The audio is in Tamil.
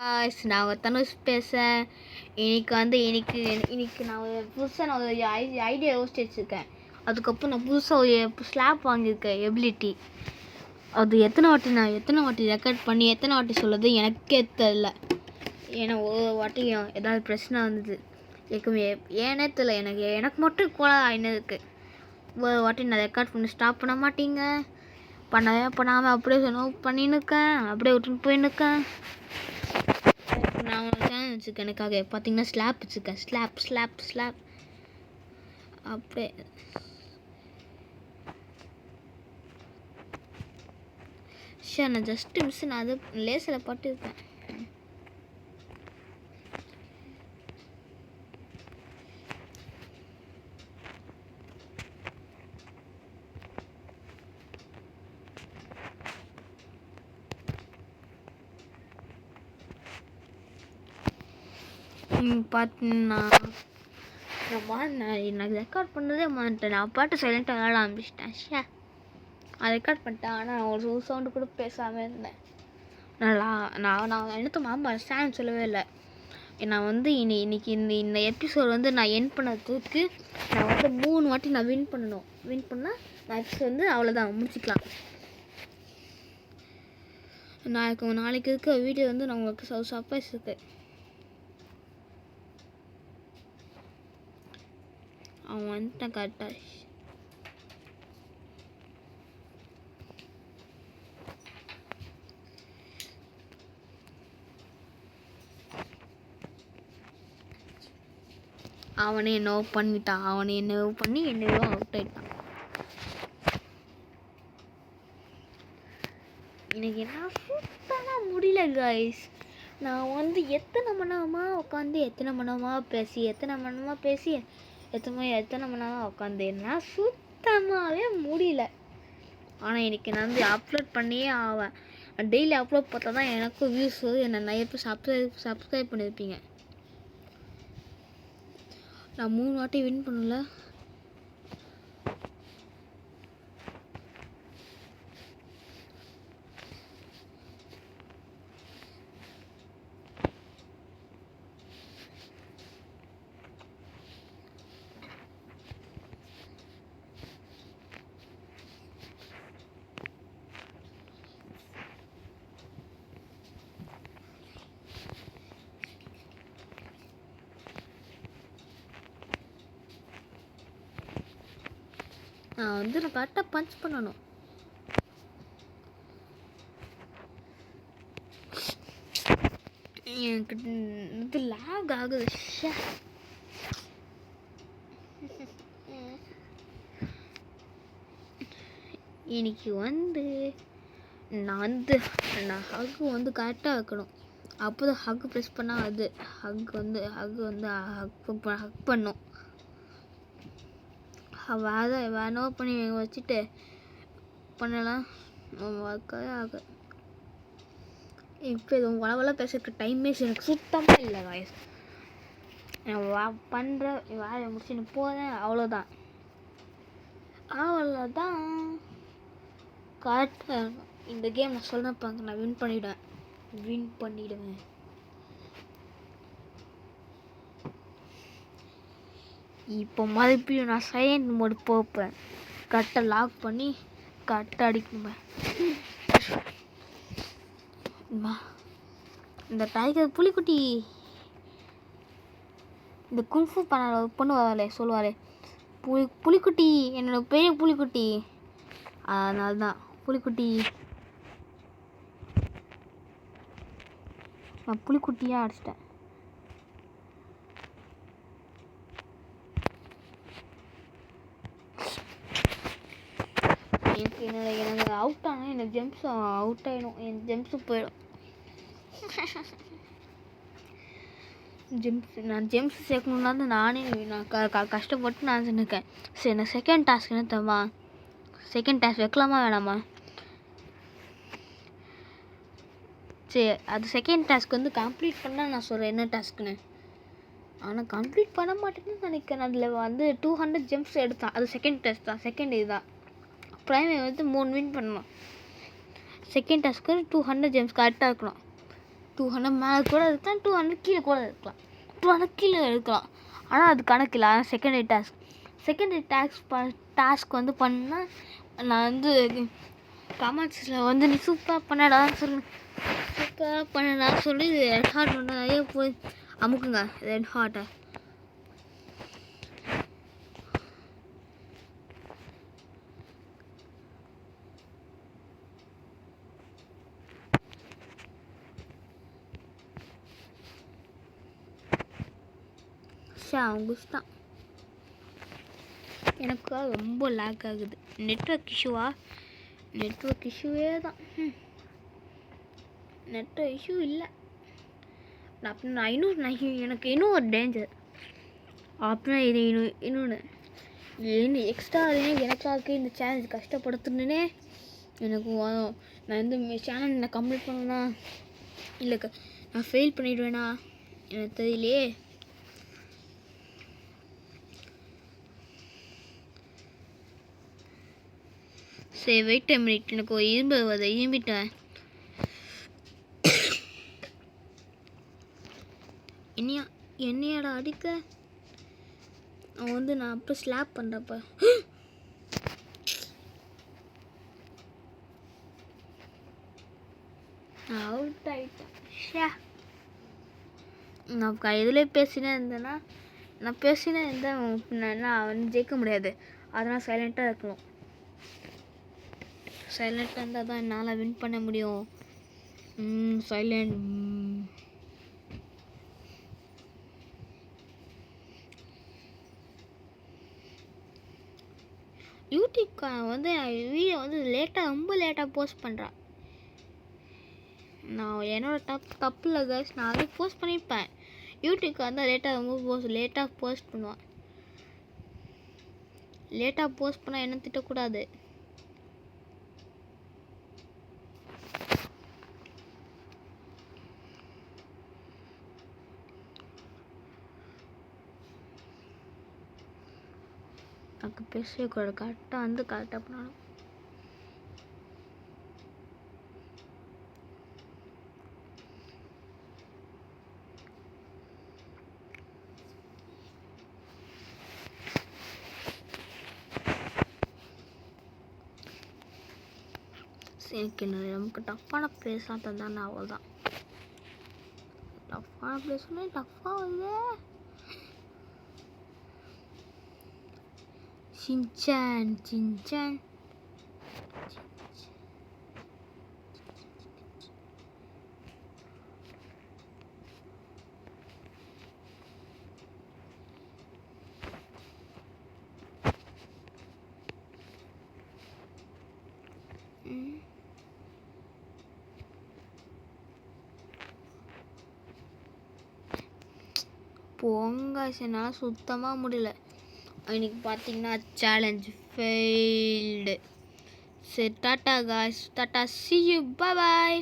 நான் ஒரு தனுஷ் பேசுகிறேன். இன்னைக்கு நான் ஒரு ஐடியா யோசிச்சு வச்சுருக்கேன். அதுக்கப்புறம் நான் புதுசாக ஒரு ஸ்லாப் வாங்கியிருக்கேன் எபிலிட்டி. அது எத்தனை வாட்டி ரெக்கார்ட் பண்ணி எத்தனை வாட்டி சொல்லுறது எனக்கே தெரியல. ஏன்னா ஒரு வாட்டியும் ஏதாவது பிரச்சனை வந்தது ஏனே தெரியல. எனக்கு மட்டும் கோலா ஆயின்னு இருக்குது. ஒரு வாட்டி நான் ரெக்கார்ட் பண்ணி ஸ்டாப் பண்ண மாட்டீங்க, பண்ணாமல் அப்படியே பண்ணின்னு இருக்கேன், அப்படியே விட்டுன்னு போயின்னு இருக்கேன். நான் ஒரு சேனல் வச்சுருக்கேன் எனக்காக. பார்த்தீங்கன்னா ஸ்லாப் வச்சுருக்கேன். ஸ்லாப் அப்படியே நான் ஜஸ்ட்டு நான் அது லேசில் பட்டுருக்கேன். பார்த்தீங்கன்னா நான் ரெக்கார்ட் பண்ணுறதே மாட்டேன். நான் பாட்டு சைலண்ட்டாக விளாட ஆரம்பிச்சிட்டேன். நான் ரெக்கார்ட் பண்ணிட்டேன். ஆனால் ஒரு சவுண்டு கூட பேசாமல் இருந்தேன். நான் என்னத்த மாமா ஸ்டாண்ட் சொல்லவே இல்லை. நான் இன்னைக்கு இந்த எபிசோட் நான் என் பண்ணதுக்கு நான் 3 வாட்டி நான் வின் பண்ணணும். வின் பண்ணால் நான் எபிசோட் அவ்வளோதான் முடிச்சிக்கலாம். நாளைக்கு இருக்க வீடியோ நான் உங்களுக்கு சர்ப்ரைஸ் இருக்குது. அவன் வந்துட்டான் கரெக்டாக. அவனே என்னவோ பண்ணிட்டான். என்னவோ அவுட் ஆயிட்டான். எனக்கு என்ன சுத்தமாக முடியல கைஸ். நான் எத்தனை மணி நேரமாக உட்காந்து எத்தனை மணி நேரமாக பேசி எத்தனை மணி நேரம் உட்காந்து என்ன சுத்தமாகவே முடியல. ஆனால் இன்னைக்கு நான் அப்லோட் பண்ணியே ஆவேன். டெய்லி அப்லோட் பார்த்தா தான் எனக்கும் வியூஸ் என்ன நிறைய பேர் சப்ஸ்கிரைப் பண்ணியிருப்பீங்க. நான் 3 வாட்டி வின் பண்ணல. நான் கரெக்டாக பஞ்ச் பண்ணணும். எனக்கு லாக் ஆகுது. இன்னைக்கு நான் ஹக்கு கரெக்டாக வைக்கணும். அப்போ தான் ஹக்கு ப்ரெஸ் பண்ணால் அது ஹக் பண்ணும். வேணோ பண்ணி வச்சுட்டு பண்ணலாம். ஆக இப்போ இது வளவெல்லாம் பேசுறதுக்கு டைமே எனக்கு சுத்தமாக இல்லை வாய்ஸ். நான் பண்ணுற வேலையை முடிச்சுன்னு போகிறேன். அவ்வளோதான் கரெக்டாக இந்த கேம் நான் சொல்கிறப்பாங்க. நான் வின் பண்ணிவிடுவேன். இப்போ மறுபடியும் நான் சைலண்ட் மோடு போப்பேன். கரெக்டாக லாக் பண்ணி கரெக்டாக அடிக்குவேன். இந்த டைகர் புலிக்குட்டி இந்த குங்ஃபு பண்ணுவாரே சொல்லுவாரே, புலிக்குட்டி என்னோட பெரிய புலிக்குட்டி. அதனால தான் புலிக்குட்டி. நான் புலிக்குட்டியாக அடிச்சிட்டேன். எனக்கு அவுட் ஆனால் எனக்கு ஜெம்ஸ் அவுட் ஆகிடும். என் ஜெம்ஸும் போயிடும். நான் ஜெம்ஸ் சேர்க்கணுன்னா நானே கஷ்டப்பட்டு நான் சொன்னிருக்கேன். சரி, எனக்கு செகண்ட் டாஸ்க் என்ன தருமா? செகண்ட் டாஸ்க் வைக்கலாமா வேணாமா? சரி, அது செகண்ட் டாஸ்க் கம்ப்ளீட் பண்ணால் நான் சொல்கிறேன் என்ன டாஸ்க்குன்னு. ஆனால் கம்ப்ளீட் பண்ண மாட்டேன்னு நினைக்கிறேன். அதில் 200 ஜெம்ஸ் எடுத்தான். அது செகண்ட் டாஸ்க் தான். செகண்ட் இதுதான். ப்ரைமே 3 வின் பண்ணணும். செகண்ட் டாஸ்க்கு 200 ஜெம்ஸ் கரெக்டாக இருக்கணும். 200 மேலே கூட இருக்கலாம், 200 கீழே கூட இருக்கலாம், 200 கீழே இருக்கலாம். ஆனால் அது கணக்கில்லை. ஆனால் செகண்டரி டாஸ்க் வந்து பண்ணால் நான் வந்து கமெண்ட்ஸில் வந்து நீ சூப்பராக பண்ணடான்னு சொல்லி ரெட் ஹார்ட் ஒன்று நிறைய போய் அமுக்குங்க ரெட் ஹார்ட்டை. அவங்க இஷ்டம். எனக்கு ரொம்ப லேக் ஆகுது. நெட்வொர்க் இஷ்யூவே தான். நெட்வொர்க் இஷ்யூ இல்லை அப்படின்னா எனக்கு இன்னும் ஒரு டேஞ்சர் அப்படின்னா இது இன்னொன்று எக்ஸ்ட்ரா எனக்காக இந்த சேலஞ்ச் கஷ்டப்படுத்துனே எனக்கு வரும். நான் இந்த சேலஞ்ச் நான் கம்ப்ளீட் பண்ணேன்னா இல்லை நான் ஃபெயில் பண்ணிவிடுவேனா எனக்கு தெரியலையே. சரி வெயிட் a minute, எனக்கு ஒரு இரும்பு வருது, இரும்பிட்டேன். என்னையாடா அடிக்க? அவன் வந்து நான் அப்போ ஸ்லாப் பண்ணுறப்ப அவுட் ஆகிட்டேன். நான் எதுலேயே பேசினே இருந்தேன்னா நான் வந்து ஜெயிக்க முடியாது. அதனால் சைலண்ட்டாக இருக்கணும். சைலண்ட்டாக இருந்தால் தான் என்னால் வின் பண்ண முடியும். சைலண்ட். யூடியூப் வந்து வீடியோ வந்து ரொம்ப லேட்டாக போஸ்ட் பண்ணுறான். நான் என்னோட தப்பு இல்லை கைஸ், நான் அதை போஸ்ட் பண்ணியிருப்பேன். யூடியூப்க்கு வந்து லேட்டாக போஸ்ட் பண்ணுவான். லேட்டாக போஸ்ட் பண்ணால் என்ன திட்டக்கூடாது. எனக்கு பேசக்கூடாது. கரெக்டாக பண்ணணும். எனக்கு நமக்கு டஃப்பான பிளேஸ்லாம் தந்தானே அவ்வளோதான். டஃப்பான பிளேஸ்னா டஃப்பாக வருது. சின்சான் போங்க. என்னால் சுத்தமாக முடியல. இன்னைக்கு பார்த்தீங்கன்னா சேலஞ்ச் ஃபெயில்டு. சரி tata guys, tata, see you, bye bye.